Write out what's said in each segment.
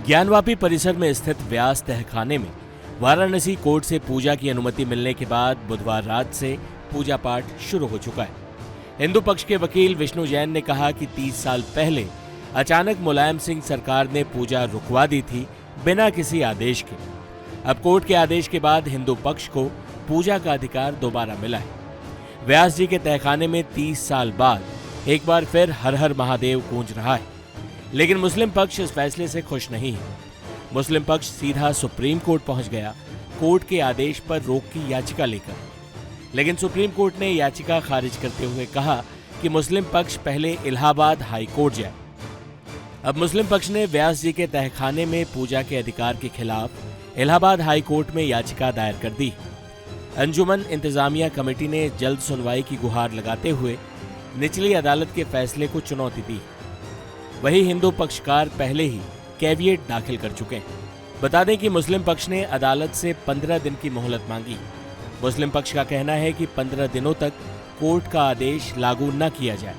ज्ञानवापी परिसर में स्थित व्यास तहखाने में वाराणसी कोर्ट से पूजा की अनुमति मिलने के बाद बुधवार रात से पूजा पाठ शुरू हो चुका है। हिंदू पक्ष के वकील विष्णु जैन ने कहा कि 30 साल पहले अचानक मुलायम सिंह सरकार ने पूजा रुकवा दी थी बिना किसी आदेश के। अब कोर्ट के आदेश के बाद हिंदू पक्ष को पूजा का अधिकार दोबारा मिला है। व्यास जी के तहखाने में 30 साल बाद एक बार फिर हर हर महादेव गूंज रहा है, लेकिन मुस्लिम पक्ष इस फैसले से खुश नहीं है। मुस्लिम पक्ष सीधा सुप्रीम कोर्ट पहुंच गया कोर्ट के आदेश पर रोक की याचिका लेकर, लेकिन सुप्रीम कोर्ट ने याचिका खारिज करते हुए कहा कि मुस्लिम पक्ष पहले इलाहाबाद हाई कोर्ट जाए। अब मुस्लिम पक्ष ने व्यास जी के तहखाने में पूजा के अधिकार के खिलाफ इलाहाबाद हाई कोर्ट में याचिका दायर कर दी। अंजुमन इंतजामिया कमेटी ने जल्द सुनवाई की गुहार लगाते हुए निचली अदालत के फैसले को चुनौती दी। वही हिंदू पक्षकार पहले ही कैविएट दाखिल कर चुके हैं। बता दें कि मुस्लिम पक्ष ने अदालत से 15 दिन की मोहलत मांगी। मुस्लिम पक्ष का कहना है कि 15 दिनों तक कोर्ट का आदेश लागू न किया जाए।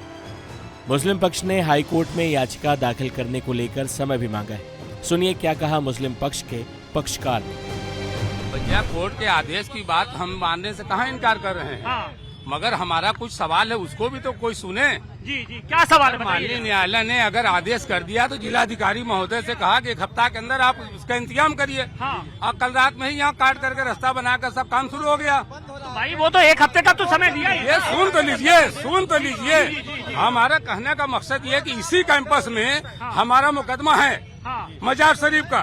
मुस्लिम पक्ष ने हाई कोर्ट में याचिका दाखिल करने को लेकर समय भी मांगा है। सुनिए क्या कहा मुस्लिम पक्ष के पक्षकार ने। भैया, कोर्ट के आदेश की बात हम मानने से कहाँ इनकार कर रहे हैं। हाँ। मगर हमारा कुछ सवाल है, उसको भी तो कोई सुने। जी जी, क्या सवाल है? माननीय न्यायालय ने अगर आदेश कर दिया तो जिलाधिकारी महोदय से कहा कि 1 हफ्ता के अंदर आप उसका इंतजाम करिए। हाँ। और कल रात में ही यहाँ काट करके रास्ता बनाकर सब काम शुरू हो गया। तो भाई वो तो 1 हफ्ते का तो समय दिया। ये सुन तो लीजिए। हमारा कहने का मकसद ये कि इसी कैंपस में हमारा मुकदमा है मजार शरीफ का,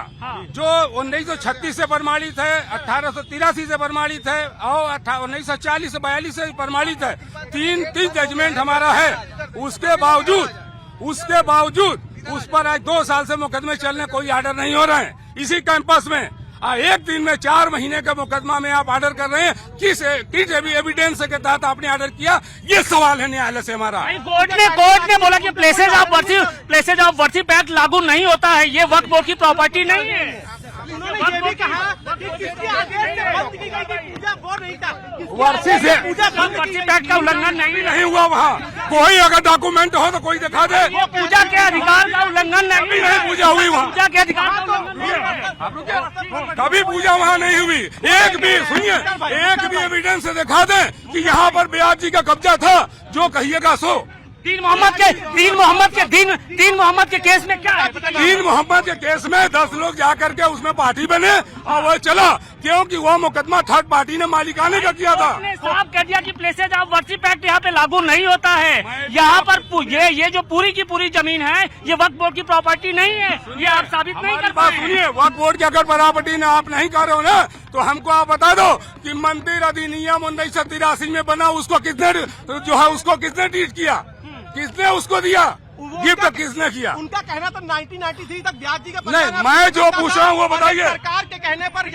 जो 1936 से प्रमाणित है, 1883 से प्रमाणित है और 1940 से 42 से प्रमाणित है। तीन जजमेंट हमारा है। उसके बावजूद उस पर आज 2 साल से मुकदमे चलने कोई आर्डर नहीं हो रहे हैं इसी कैंपस में। एक दिन में 4 महीने के मुकदमा में आप ऑर्डर कर रहे हैं। किस एविडेंस के तहत आपने ऑर्डर किया, ये सवाल है न्यायालय से हमारा। कोर्ट ने बोला कि प्लेसेज ऑफ वर्शिप एक्ट लागू नहीं होता है, ये वक्फ बोर्ड की प्रॉपर्टी नहीं है। वर्षी एक्ट का उल्लंघन नहीं हुआ। वहाँ कोई अगर डॉक्यूमेंट हो तो कोई दिखा दे। पूजा के अधिकार का उल्लंघन नहीं पूजा हुई वहाँ। पूजा के अधिकार कभी पूजा वहाँ नहीं हुई। एक भी एविडेंस से दिखा दें कि यहाँ पर व्यास जी का कब्जा था, जो कहिएगा सो। दीन मोहम्मद के केस में क्या है? दीन मोहम्मद के केस में 10 लोग जाकर के उसमें पार्टी बने और वो चला, क्योंकि वो मुकदमा थर्ड पार्टी ने मालिकाने का किया था। साफ कह दिया कि प्लेसेज ऑफ वर्शिप एक्ट यहाँ पे लागू नहीं होता है। यहाँ पर ये जो पूरी की पूरी जमीन है, ये वक्फ बोर्ड की प्रॉपर्टी नहीं है। ये आप साबित नहीं कर पाए। सुनिए, वक्फ बोर्ड की अगर प्रॉपर्टी ने आप नहीं कर रहे हो ना, तो हमको आप बता दो कि मंदिर अधिनियम 1983 में बना, उसको किसने ट्रीट किया, किसने उसको दिया, गिफ्ट किसने किया? उनका कहना तो 1993 तक व्यास जी का नहीं, मैं जो पूछ रहा हूँ वो बताइए। सरकार के कहने पर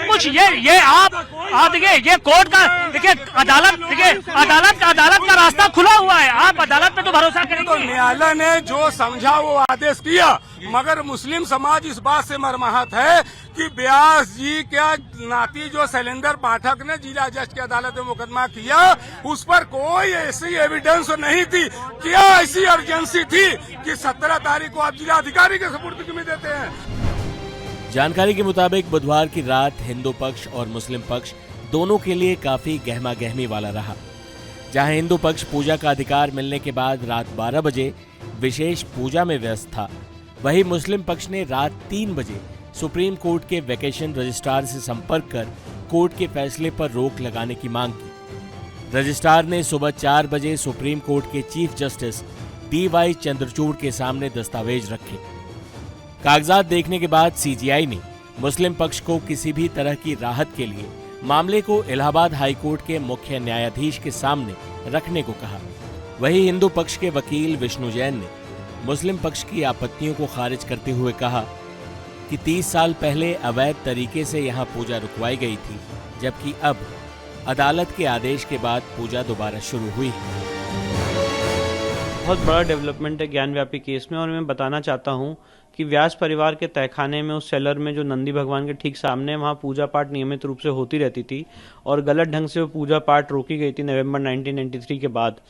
कुछ ये आप देखिए, ये कोर्ट का देखिए, अदालत का रास्ता खुला हुआ है। आप अदालत पे तो भरोसा करेंगे। तो न्यायालय ने जो समझा वो आदेश किया, मगर मुस्लिम समाज इस बात से मर्माहत है कि व्यास जी का नाती जो शैलेंद्र पाठक ने जिला जज की अदालत में मुकदमा किया, उस पर कोई ऐसी एविडेंस नहीं थी। क्या ऐसी अर्जेंसी थी कि 17 तारीख को आप जिला अधिकारी के सुपुर्द में देते हैं? जानकारी के मुताबिक बुधवार की रात हिंदू पक्ष और मुस्लिम पक्ष दोनों के लिए काफी गहमा गहमी वाला रहा। जहां हिंदू पक्ष पूजा का अधिकार मिलने के बाद रात 12 बजे विशेष पूजा में व्यस्त था, वहीं मुस्लिम पक्ष ने रात 3 बजे सुप्रीम कोर्ट के वेकेशन रजिस्ट्रार से संपर्क कर कोर्ट के फैसले पर रोक लगाने की मांग की। रजिस्ट्रार ने सुबह 4 बजे सुप्रीम कोर्ट के चीफ जस्टिस DY चंद्रचूड़ के सामने दस्तावेज रखे। कागजात देखने के बाद CJI ने मुस्लिम पक्ष को किसी भी तरह की राहत के लिए मामले को इलाहाबाद हाई कोर्ट के मुख्य न्यायाधीश के सामने रखने को कहा। वहीं हिंदू पक्ष के वकील विष्णु जैन ने मुस्लिम पक्ष की आपत्तियों को खारिज करते हुए कहा कि 30 साल पहले अवैध तरीके से यहाँ पूजा रुकवाई गई थी, जबकि अब अदालत के आदेश के बाद पूजा दोबारा शुरू हुई है। बहुत बड़ा डेवलपमेंट है ज्ञानव्यापी केस में, और मैं बताना चाहता हूँ कि व्यास परिवार के तहखाने में उस सेलर में जो नंदी भगवान के ठीक सामने, वहाँ पूजा पाठ नियमित रूप से होती रहती थी और गलत ढंग से वो पूजा पाठ रोकी गई थी नवंबर 1993 के बाद।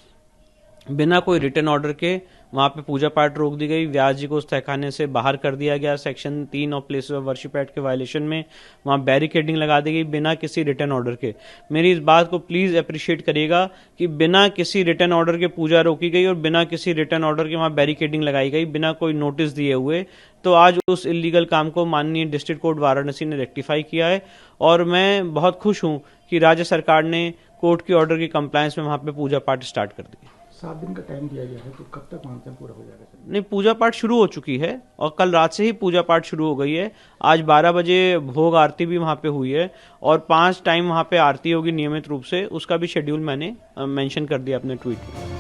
बिना कोई रिटर्न ऑर्डर के वहाँ पे पूजा पाठ रोक दी गई, व्यास जी को उस तहखाने से बाहर कर दिया गया। Section 3 of places of worship act के वायलेशन में वहाँ बैरिकेडिंग लगा दी गई बिना किसी रिटर्न ऑर्डर के। मेरी इस बात को प्लीज अप्रिशिएट करिएगा कि बिना किसी रिटर्न ऑर्डर के पूजा रोकी गई और बिना किसी रिटर्न ऑर्डर के वहाँ बैरिकेडिंग लगाई गई, बिना कोई नोटिस दिए हुए। तो आज उस इलीगल काम को माननीय डिस्ट्रिक्ट कोर्ट वाराणसी ने रेक्टिफाई किया है और मैं बहुत खुश हूँ कि राज्य सरकार ने कोर्ट के ऑर्डर की कंप्लायंस में वहाँ पे पूजा पाठ स्टार्ट कर दिया। 7 दिन का टाइम दिया गया है, तो कब तक मानते हैं पूरा हो जाएगा सर? नहीं, पूजा पाठ शुरू हो चुकी है और कल रात से ही पूजा पाठ शुरू हो गई है। आज 12 बजे भोग आरती भी वहाँ पे हुई है और 5 टाइम वहाँ पे आरती होगी नियमित रूप से, उसका भी शेड्यूल मैंने मेंशन कर दिया अपने ट्वीट में।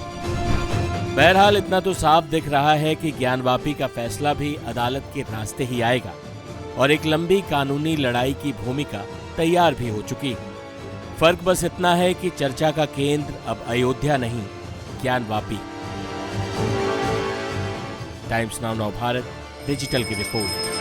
बहरहाल इतना तो साफ दिख रहा है कि ज्ञानवापी का फैसला भी अदालत के रास्ते ही आएगा और एक लंबी कानूनी लड़ाई की भूमिका तैयार भी हो चुकी है। फर्क बस इतना है कि चर्चा का केंद्र अब अयोध्या नहीं, ज्ञानवापी। टाइम्स नाउ नव भारत डिजिटल की रिपोर्ट।